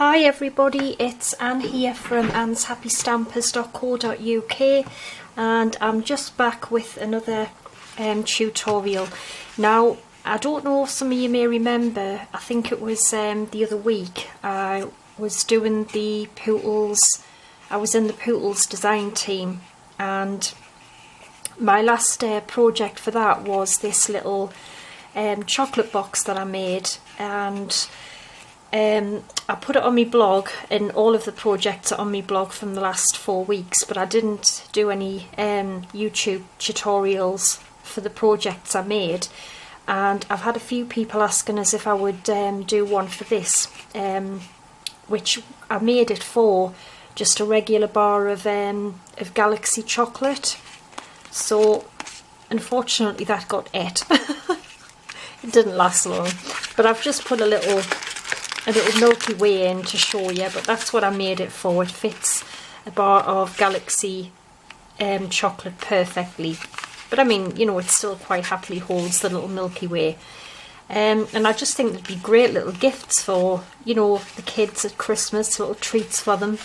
Hi everybody, it's Anne here from annshappystampers.co.uk and I'm just back with another tutorial. Now, I don't know if some of you may remember, I think it was the other week, I was doing the Poodles, I was in the Poodles design team, and my last project for that was this little chocolate box that I made, and I put it on my blog, and all of the projects are on my blog from the last 4 weeks, but I didn't do any YouTube tutorials for the projects I made, and I've had a few people asking us if I would do one for this, which I made it for just a regular bar of Galaxy chocolate. So unfortunately that got ate. It didn't last long, but I've just put a little Milky Way in to show you, but that's what I made it for. It fits a bar of Galaxy chocolate perfectly, but I mean, you know, it still quite happily holds the little Milky Way, and I just think it'd be great little gifts for, you know, the kids at Christmas, little treats for them.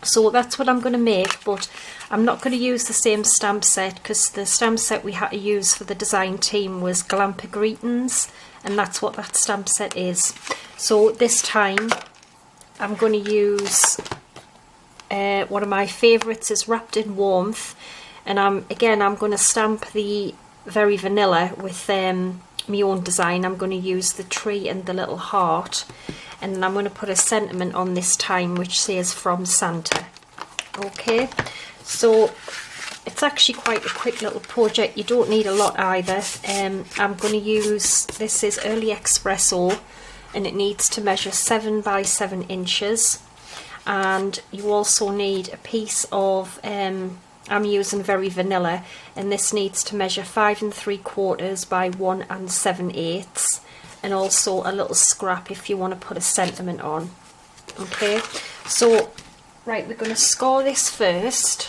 So that's what I'm going to make, but I'm not going to use the same stamp set, because the stamp set we had to use for the design team was Glamper Greetings, and that's what that stamp set is. So this time I'm going to use one of my favourites is Wrapped in Warmth, and I'm going to stamp the Very Vanilla with my own design. I'm going to use the tree and the little heart, and then I'm going to put a sentiment on this time which says From Santa. Okay, so it's actually quite a quick little project. You don't need a lot either. I'm going to use, this is Early Espresso, and it needs to measure 7 by 7 inches, and you also need a piece of I'm using Very Vanilla, and this needs to measure 5 3/4 by 1 7/8, and also a little scrap if you want to put a sentiment on. Okay, so right, we're going to score this first,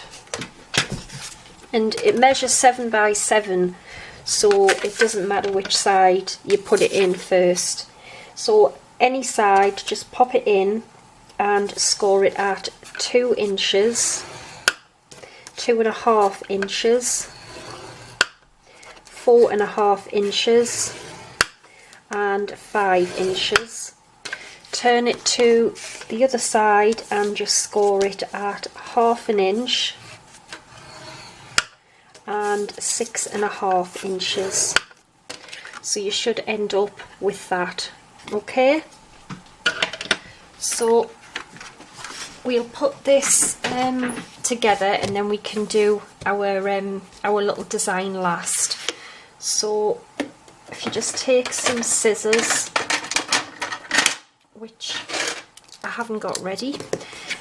and it measures 7 by 7, so it doesn't matter which side you put it in first. So any side, just pop it in and score it at 2 inches, 2.5 inches, 4.5 inches, and 5 inches. Turn it to the other side and just score it at 1/2 inch and 6.5 inches. So you should end up with that. Okay, so we'll put this together, and then we can do our little design last. So if you just take some scissors, which I haven't got ready,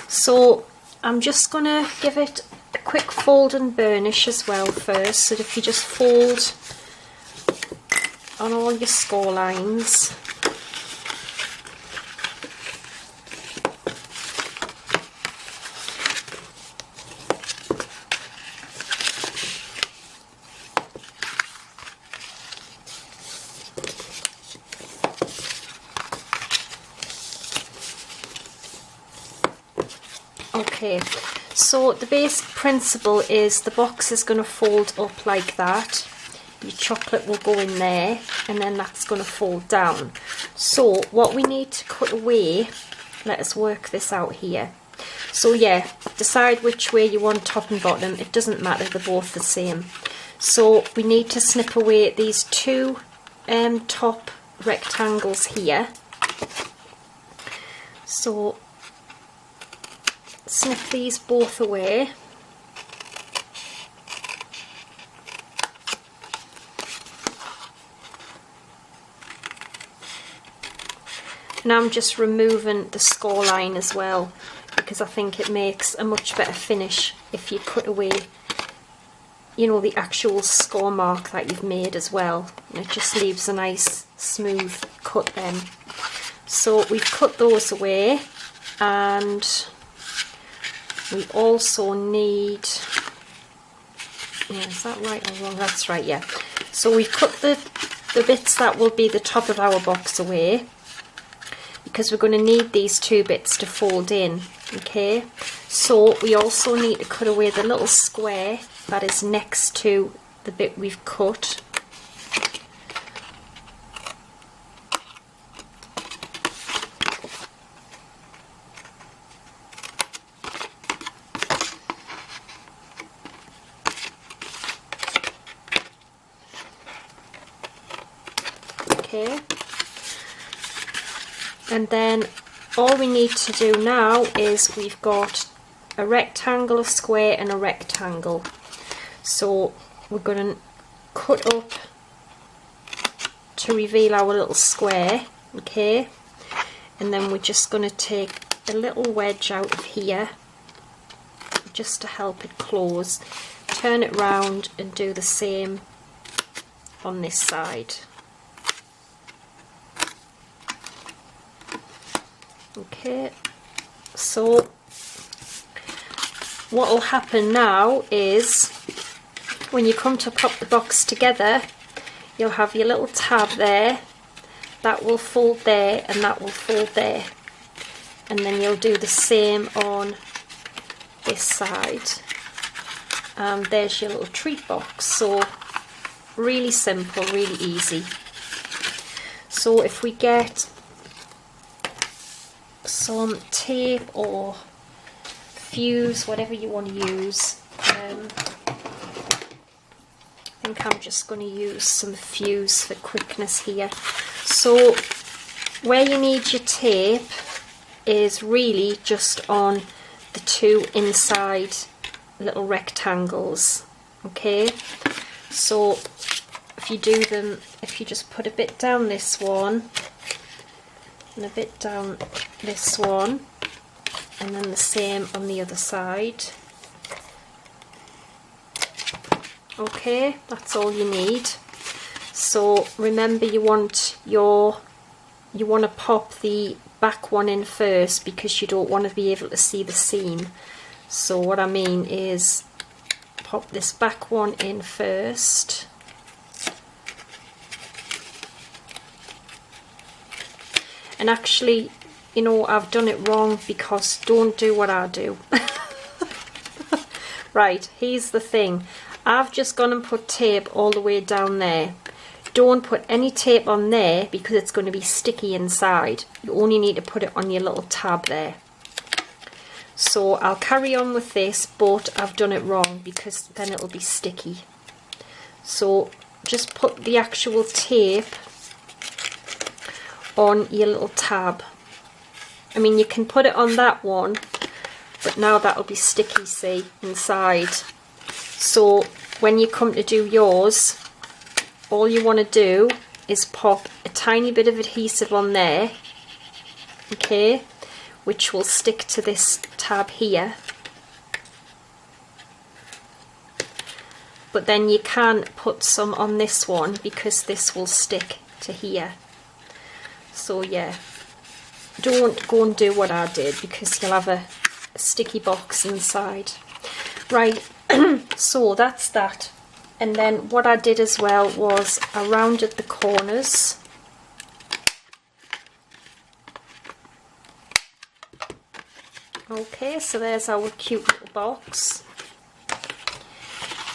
so I'm just gonna give it a quick fold and burnish as well first. So if you just fold on all your score lines, okay, so the basic principle is the box is going to fold up like that. Your chocolate will go in there, and then that's going to fold down. So what we need to cut away, let us work this out here. So yeah, decide which way you want top and bottom. It doesn't matter, they're both the same. So we need to snip away these 2 top rectangles here. So snip these both away. And I'm just removing the score line as well, because I think it makes a much better finish if you cut away, you know, the actual score mark that you've made as well, and it just leaves a nice smooth cut then. So we've cut those away, and we also need, yeah, is that right or wrong? That's right, yeah. So we've cut the bits that will be the top of our box away. because we're going to need these two bits to fold in. Okay, so we also need to cut away the little square that is next to the bit we've cut. Okay, and then all we need to do now is we've got a rectangle, a square and a rectangle. So we're going to cut up to reveal our little square, okay, and then we're just going to take a little wedge out of here just to help it close, turn it round and do the same on this side. Okay, so what will happen now is when you come to pop the box together, you'll have your little tab there, that will fold there and that will fold there, and then you'll do the same on this side, and there's your little treat box. So really simple, really easy. So if we get some tape or fuse, whatever you want to use, I think I'm just going to use some fuse for quickness here. So where you need your tape is really just on the two inside little rectangles. Okay, so if you do them, if you just put a bit down this one and a bit down this one, and then the same on the other side. Okay, that's all you need. So remember, you want to pop the back one in first because you don't want to be able to see the seam. So what I mean is pop this back one in first. And actually, you know, I've done it wrong, because don't do what I do. Right, here's the thing. I've just gone and put tape all the way down there. Don't put any tape on there because it's going to be sticky inside. You only need to put it on your little tab there. So I'll carry on with this, but I've done it wrong because then it'll be sticky. So just put the actual tape on your little tab. I mean, you can put it on that one, but now that'll be sticky, see, inside. So when you come to do yours, all you want to do is pop a tiny bit of adhesive on there, okay, which will stick to this tab here. But then you can put some on this one because this will stick to here. So yeah, don't go and do what I did because you'll have a sticky box inside. Right, so that's that. And then what I did as well was I rounded the corners. Okay, so there's our cute little box.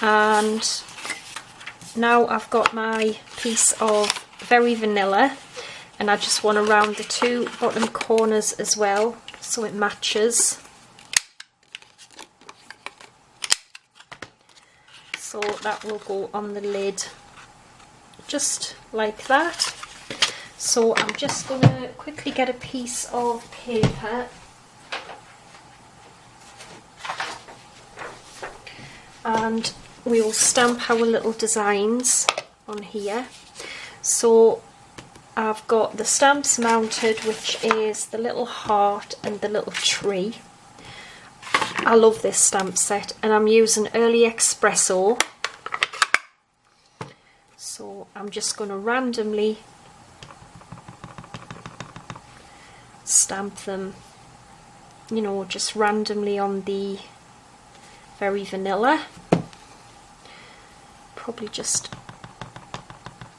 And now I've got my piece of Very Vanilla, and I just want to round the two bottom corners as well so it matches. So that will go on the lid just like that. So I'm just going to quickly get a piece of paper and we will stamp our little designs on here. So I've got the stamps mounted, which is the little heart and the little tree. I love this stamp set, and I'm using Early Espresso. So I'm just going to randomly stamp them, you know, just randomly on the Very Vanilla. Probably just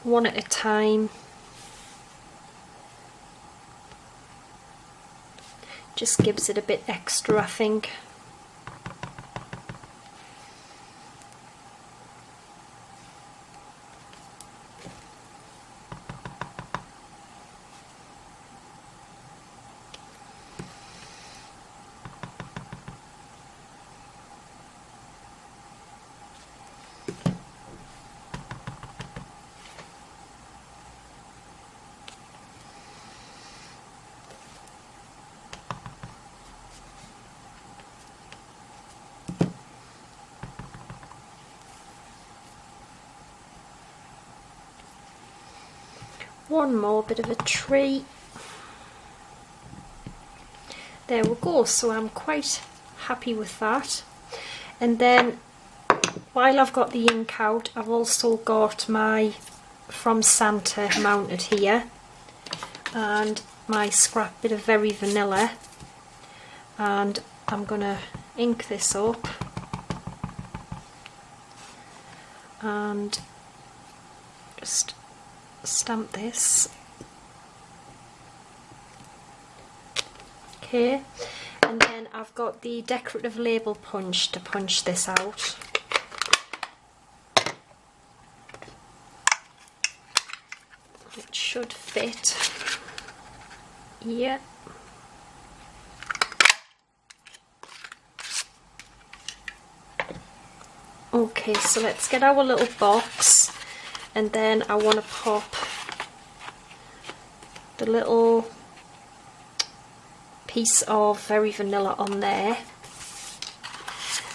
one at a time. Just gives it a bit extra, I think. One more bit of a tree. There we go, so I'm quite happy with that. And then while I've got the ink out, I've also got my From Santa mounted here, and my scrap bit of Very Vanilla, and I'm gonna ink this up and just stamp this. Okay, and then I've got the decorative label punch to punch this out. It should fit. Yeah. Okay, so let's get our little box, and then I want to pop the little piece of Very Vanilla on there.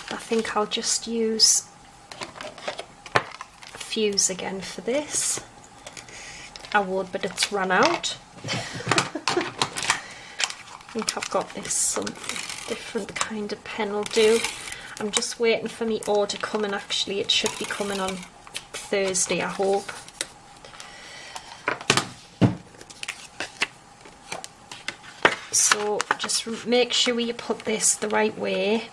I think I'll just use Fuse again for this. I would, but it's run out. I think I've got this some different kind of pen will do. I'm just waiting for me order to come in. Actually, it should be coming on Thursday, I hope. So just make sure you put this the right way.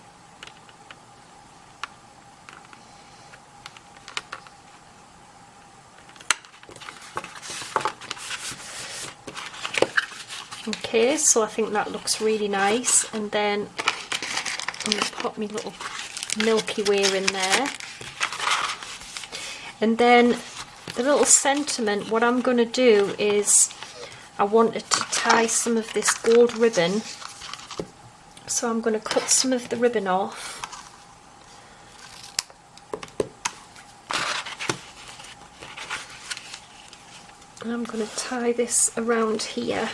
Okay, so I think that looks really nice, and then I'm going to put my little Milky Way in there. And then the little sentiment, what I'm going to do is I wanted to tie some of this gold ribbon, so I'm going to cut some of the ribbon off. And I'm going to tie this around here.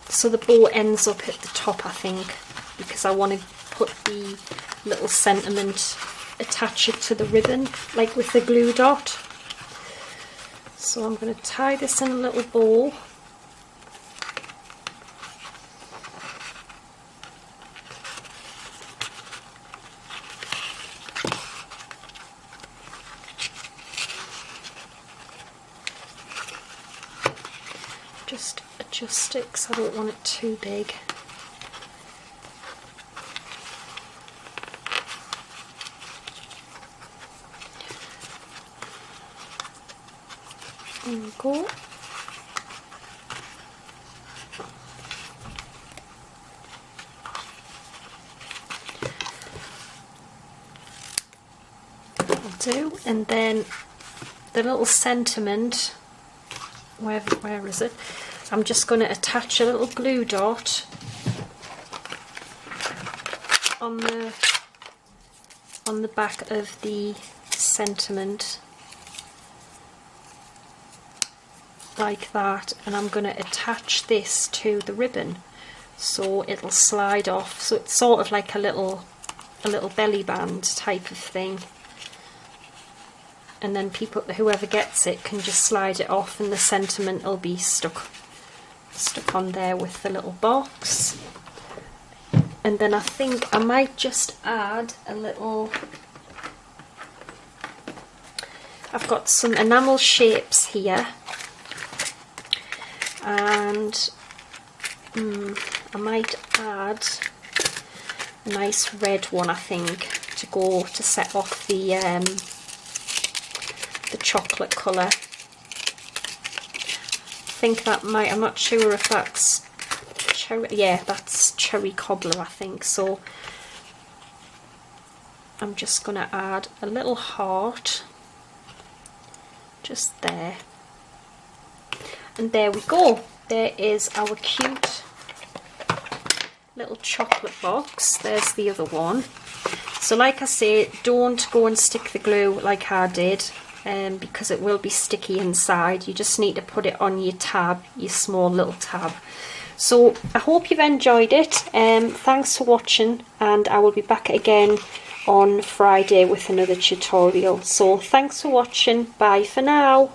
So the bow ends up at the top, I think, because I want to put the little sentiment, attach it to the ribbon, like with the glue dot. So I'm going to tie this in a little bow. Just adjust it because I don't want it too big. There we go. That'll do. And then the little sentiment, where is it? I'm just going to attach a little glue dot on the back of the sentiment, like that, and I'm going to attach this to the ribbon so it'll slide off. So it's sort of like a little belly band type of thing, and then whoever gets it can just slide it off, and the sentiment will be stuck on there with the little box. And then I think I might just add a little, I've got some enamel shapes here, and I might add a nice red one, I think, to set off the chocolate colour. I think that might, I'm not sure if that's cherry, yeah, that's cherry cobbler, I think. So I'm just going to add a little heart just there, and there we go. There is our cute little chocolate box. There's the other one. So like I say, don't go and stick the glue like I did, because it will be sticky inside. You just need to put it on your tab, your small little tab. So I hope you've enjoyed it. Thanks for watching, and I will be back again on Friday with another tutorial. So thanks for watching. Bye for now.